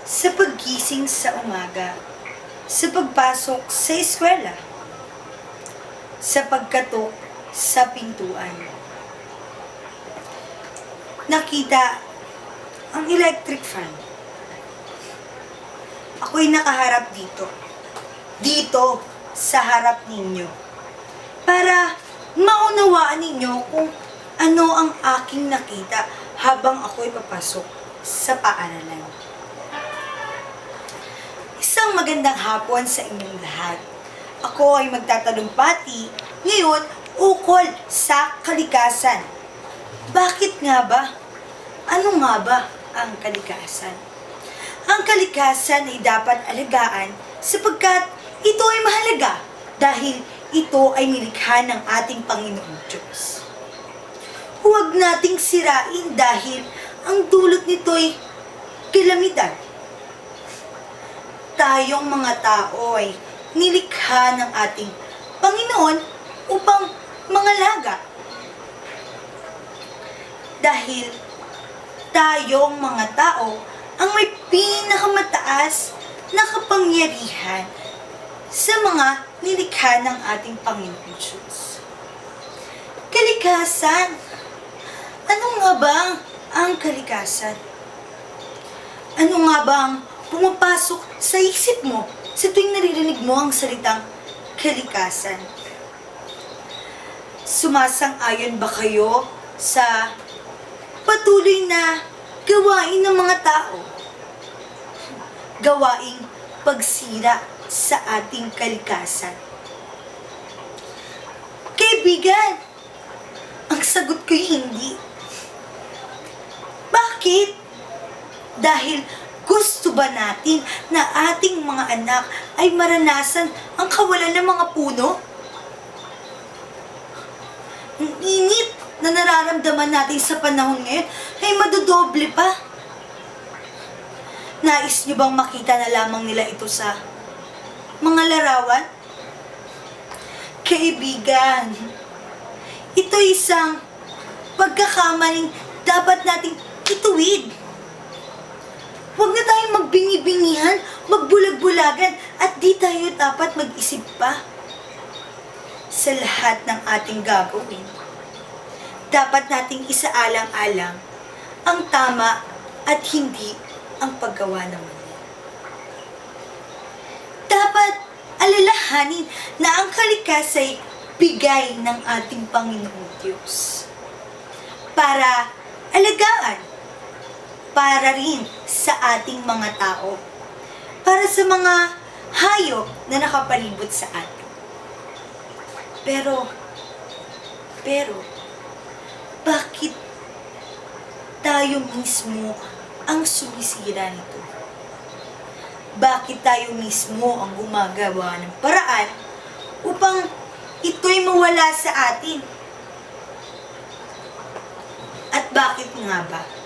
sa paggising sa umaga, sa pagpasok sa eskwela, sa pagkatok sa pintuan. Nakita ang electric fan. Ako'y nakaharap dito sa harap ninyo, para maunawaan ninyo kung ano ang aking nakita habang ako'y papasok sa paaralan. Isang magandang hapon sa inyong lahat. Ako ay magtatalumpati ngayon ukol sa kalikasan. Bakit nga ba? Ano nga ba ang kalikasan? Ang kalikasan ay dapat alagaan sapagkat ito ay mahalaga dahil ito ay nilikha ng ating Panginoong Diyos. Huwag nating sirain dahil ang dulot nito ay kalamidad. Tayong mga tao ay nilikha ng ating Panginoon upang mangalaga. Dahil tayong mga tao ang may pinakamataas na kapangyarihan sa mga nilikha ng ating Panginoong Diyos. Kalikasan. Ano nga ba ang kalikasan? Ano nga ba ang pumapasok sa isip mo sa tuwing naririnig mo ang salitang kalikasan? Sumasang-ayon ba kayo sa patuloy na gawain ng mga tao? Gawaing pagsira sa ating kalikasan. Kaibigan, ang sagot ko'y hindi. Bakit? Dahil gusto ba natin na ating mga anak ay maranasan ang kawalan ng mga puno? Ang init na nararamdaman natin sa panahon ngayon ay madodoble pa. Nais niyo bang makita na lamang nila ito sa mga larawan? Kaibigan, ito isang pagkakamaling dapat nating ituwid. Huwag na tayong magbingi-bingihan, magbulag-bulagan, at di tayo dapat mag-isip pa sa lahat ng ating gagawin. Dapat nating isaalang-alang ang tama at hindi ang paggawa ng mali. Dapat alalahanin na ang kalikasan ay bigay ng ating Panginoong Diyos para alagaan, para rin sa ating mga tao, para sa mga hayop na nakapalibot sa atin. Pero, bakit tayo mismo ang sumisira nito? Bakit tayo mismo ang gumagawa ng paraan upang ito'y mawala sa atin? At bakit nga ba?